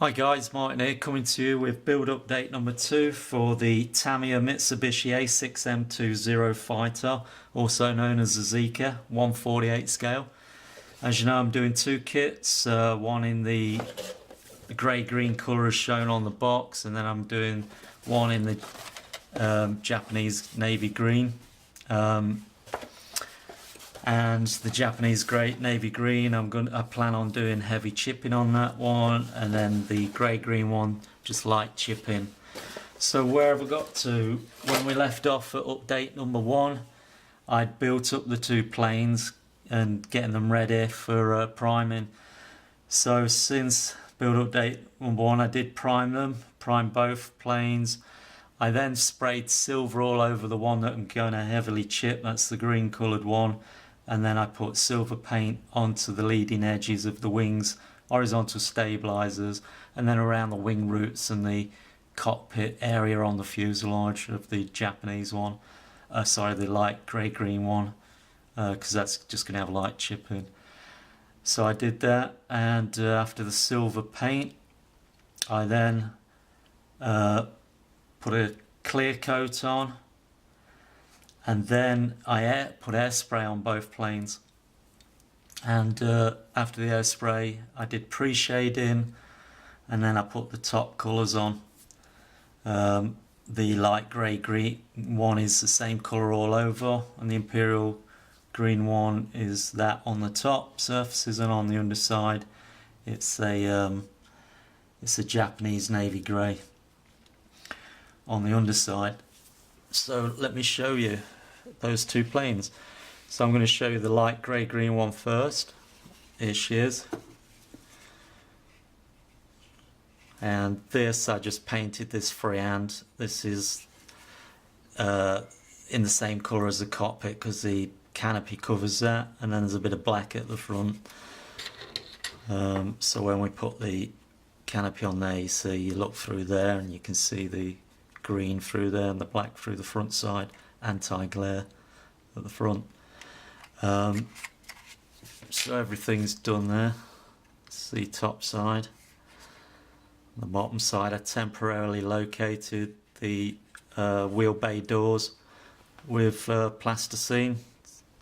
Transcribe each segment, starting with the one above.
Hi guys, Martin here, coming to you with build update number 2 for the Tamiya Mitsubishi A6M2 Zero fighter, also known as the Zeke 1/48 scale. As you know, I'm doing two kits, one in the grey-green colour as shown on the box, and then I'm doing one in the Japanese navy green. And the Japanese navy green, I plan on doing heavy chipping on that one, and then the grey green one just light chipping. So where have we got to? When we left off at update number 1, I'd built up the two planes and getting them ready for priming. So since build update number 1, I did prime both planes. I then sprayed silver all over the one that I'm going to heavily chip, that's the green coloured one. And then I put silver paint onto the leading edges of the wings, horizontal stabilizers, and then around the wing roots and the cockpit area on the fuselage of the Japanese one. The light grey-green one, because that's just going to have light chipping. So I did that, and after the silver paint, I then put a clear coat on. And then I put airspray on both planes, and after the airspray I did pre-shading, and then I put the top colours on. The light grey green one is the same colour all over, and the imperial green one is that on the top surfaces, and on the underside it's a Japanese navy grey on the underside. So let me show you those two planes. So I'm going to show you the light grey green one first. Here she is. And this, I just painted this freehand. This is in the same colour as the cockpit because the canopy covers that, and then there's a bit of black at the front. So when we put the canopy on there, you look through there and you can see the green through there and the black through the front side, anti-glare at the front. So everything's done there. It's the top side. On the bottom side I temporarily located the wheel bay doors with plasticine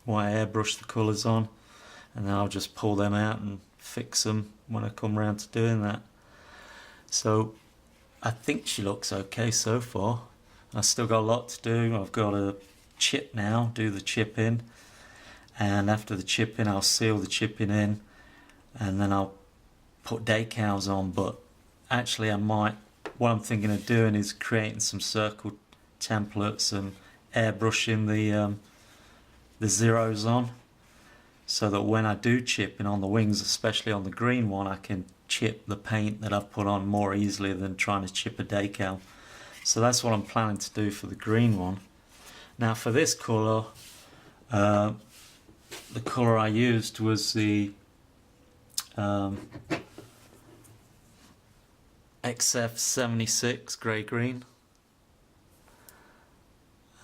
while I airbrush the colours on, and then I'll just pull them out and fix them when I come round to doing that. So I think she looks okay so far. I've still got a lot to do. I've got to chip now, do the chipping, and after the chipping I'll seal the chipping in, and then I'll put decals on. But actually what I'm thinking of doing is creating some circle templates and airbrushing the zeros on, so that when I do chipping on the wings, especially on the green one, I can chip the paint that I've put on more easily than trying to chip a decal. So that's what I'm planning to do for the green one. Now for this colour, the colour I used was the XF76 grey green,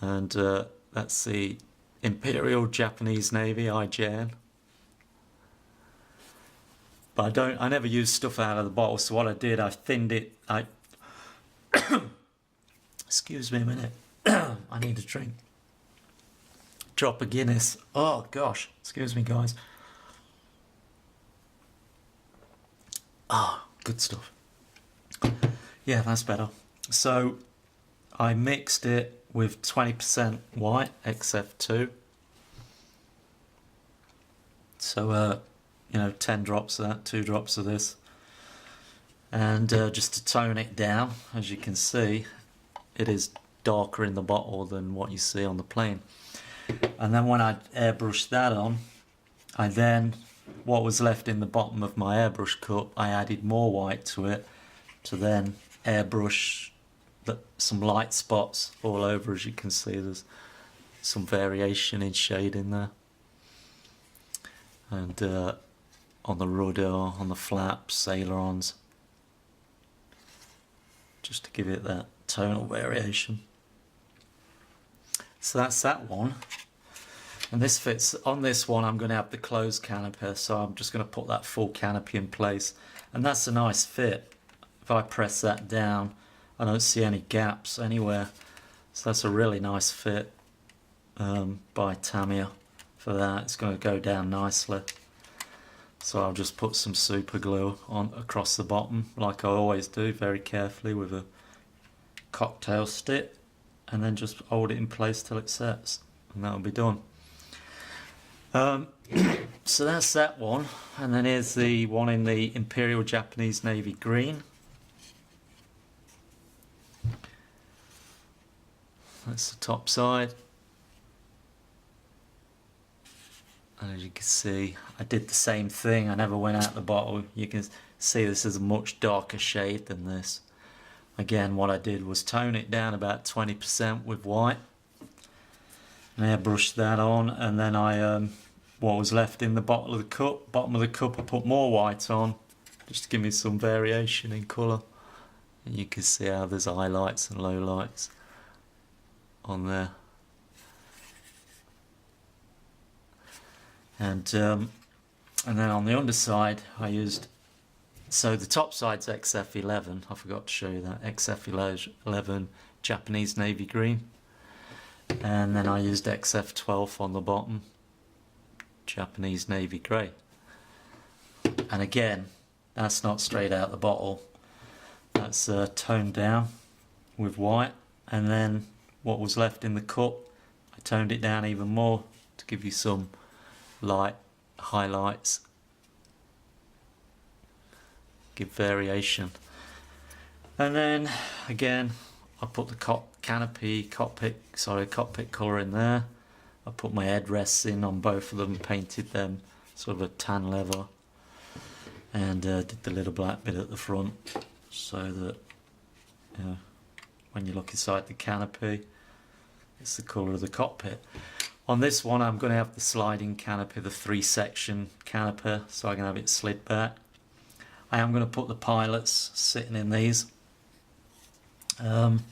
and that's the Imperial Japanese Navy IJN. But I never use stuff out of the bottle, so what I did, I thinned it. Excuse me a minute. I need a drink. Drop a Guinness. Oh gosh, excuse me guys. Ah, good stuff. Yeah, that's better. So I mixed it with 20% white XF2. So you know, 10 drops of that, 2 drops of this, and just to tone it down. As you can see, it is darker in the bottle than what you see on the plane. And then when I airbrushed that on, what was left in the bottom of my airbrush cup, I added more white to it to then airbrush some light spots all over. As you can see, there's some variation in shading there, and on the rudder, on the flaps, ailerons, just to give it that tonal variation. So that's that one. And this fits on this one. I'm going to have the closed canopy, so I'm just going to put that full canopy in place, and that's a nice fit. if I press that down, I don't see any gaps anywhere. So that's a really nice fit by Tamiya for that. It's going to go down nicely. So I'll just put some super glue on across the bottom like I always do, very carefully with a cocktail stick, and then just hold it in place till it sets, and that'll be done. So that's that one, and then here's the one in the Imperial Japanese Navy green. That's the top side. And as you can see, I did the same thing. I never went out the bottle. You can see this is a much darker shade than this. Again, what I did was tone it down about 20% with white. And airbrushed that on, and then I what was left in the bottom of the cup I put more white on, just to give me some variation in colour. And you can see how there's highlights and lowlights on there. And then on the underside I used, so the top side's XF11, I forgot to show you that, XF11 Japanese Navy green, and then I used XF12 on the bottom, Japanese Navy grey. And again, that's not straight out the bottle, that's toned down with white, and then what was left in the cup I toned it down even more to give you some light highlights, give variation. And then again I put the cockpit colour in there. I put my headrests in on both of them, painted them sort of a tan leather, and did the little black bit at the front so that when you look inside the canopy it's the colour of the cockpit. On this one I'm going to have the sliding canopy, the 3-section canopy, so I can have it slid back. I am going to put the pilots sitting in these, and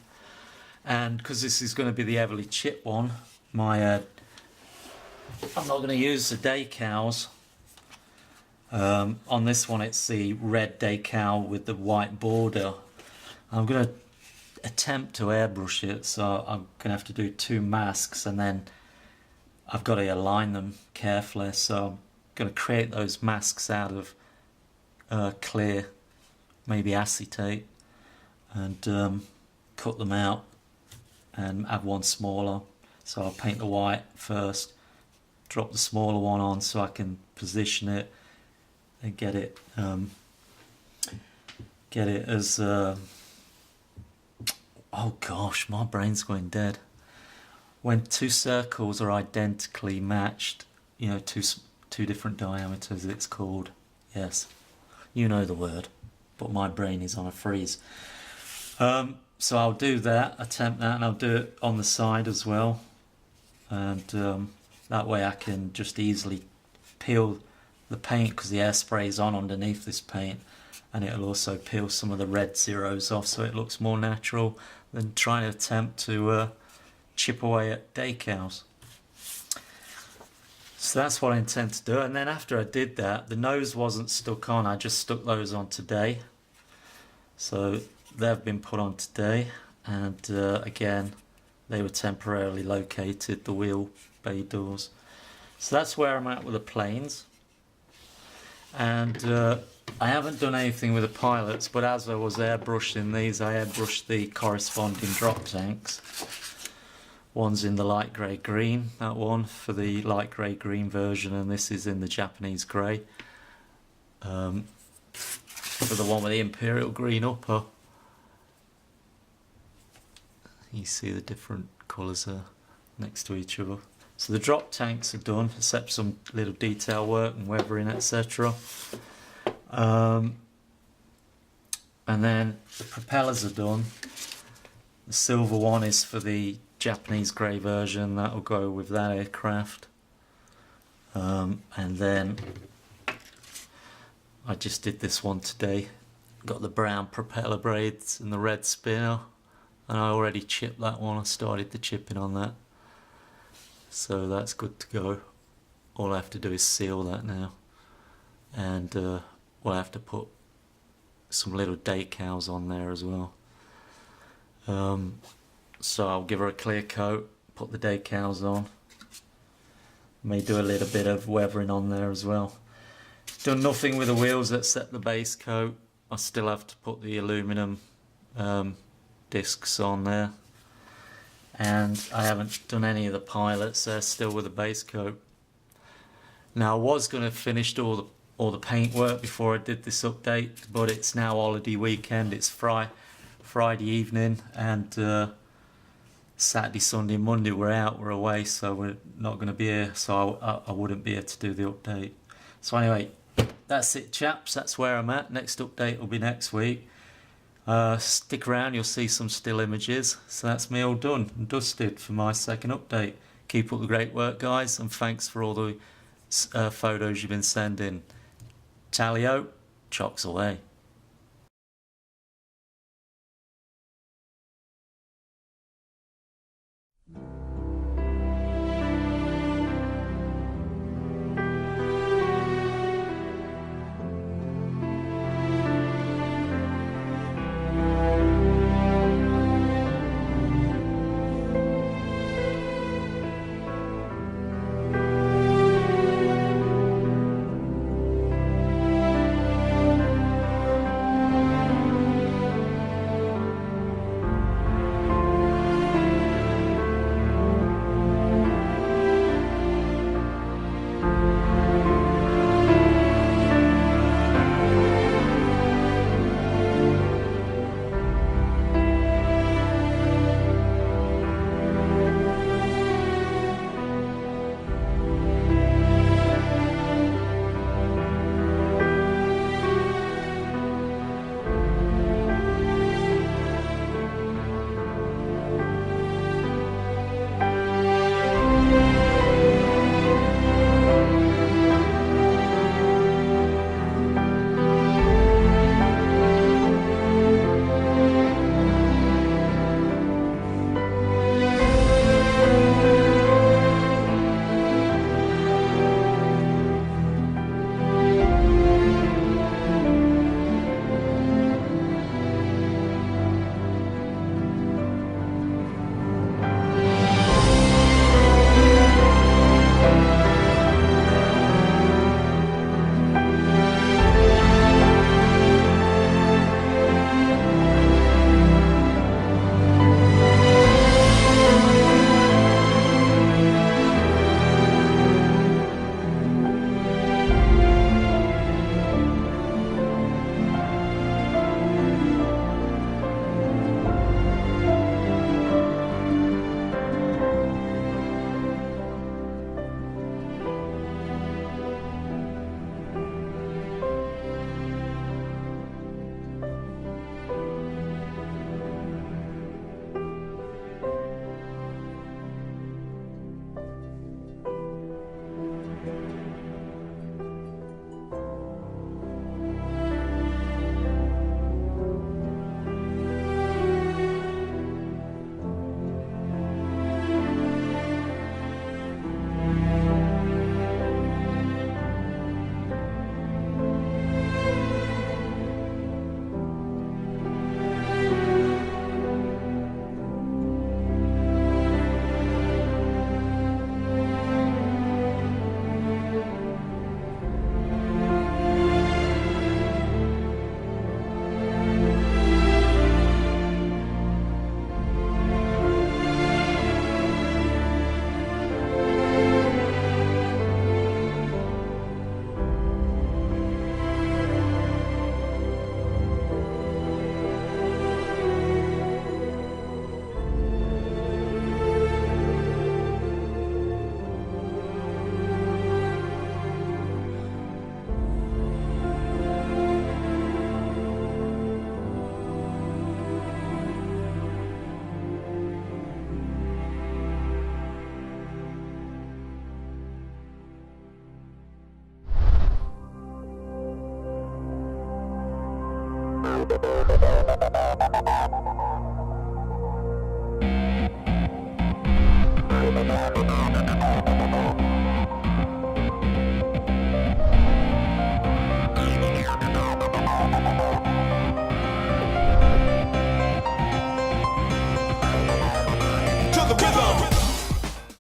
because this is going to be the heavily chipped one, I'm not going to use the decals. On this one it's the red decal with the white border. I'm going to attempt to airbrush it, so I'm going to have to do 2 masks, and then I've got to align them carefully, so I'm going to create those masks out of clear, maybe acetate, and cut them out and have one smaller. So I'll paint the white first, drop the smaller one on so I can position it and get it as oh gosh, my brain's going dead. When 2 circles are identically matched, you know, two different diameters, it's called, yes, you know the word, but my brain is on a freeze. So I'll do that, attempt that, and I'll do it on the side as well, and that way I can just easily peel the paint, because the hairspray is on underneath this paint, and it'll also peel some of the red zeros off so it looks more natural than trying to attempt to chip away at decals. So that's what I intend to do. And then after I did that, the nose wasn't stuck on, I just stuck those on today. So they've been put on today, and again they were temporarily located, the wheel bay doors. So that's where I'm at with the planes. And I haven't done anything with the pilots, but as I was airbrushing these, I airbrushed the corresponding drop tanks. One's in the light grey green, that one for the light grey green version, and this is in the Japanese grey for the one with the imperial green upper. You see the different colours there next to each other. So the drop tanks are done, except some little detail work and weathering, etc. And then the propellers are done. The silver one is for the Japanese grey version, that will go with that aircraft. And then I just did this one today. Got the brown propeller braids and the red spinner, and I already chipped that one. I started the chipping on that, so that's good to go. All I have to do is seal that now, and we'll have to put some little decals on there as well. So I'll give her a clear coat, put the decals on. May do a little bit of weathering on there as well. Done nothing with the wheels except the base coat. I still have to put the aluminum discs on there. And I haven't done any of the pilots, they're still with the base coat. Now I was going to finish all the paint work before I did this update, but it's now holiday weekend, it's Friday evening, and Saturday, Sunday, Monday we're away, so we're not going to be here, so I wouldn't be here to do the update. So anyway, that's it chaps, that's where I'm at. Next update will be next week. Stick around, you'll see some still images. So that's me all done and dusted for my second update. Keep up the great work guys, and thanks for all the photos you've been sending. Tally-o, chocks away.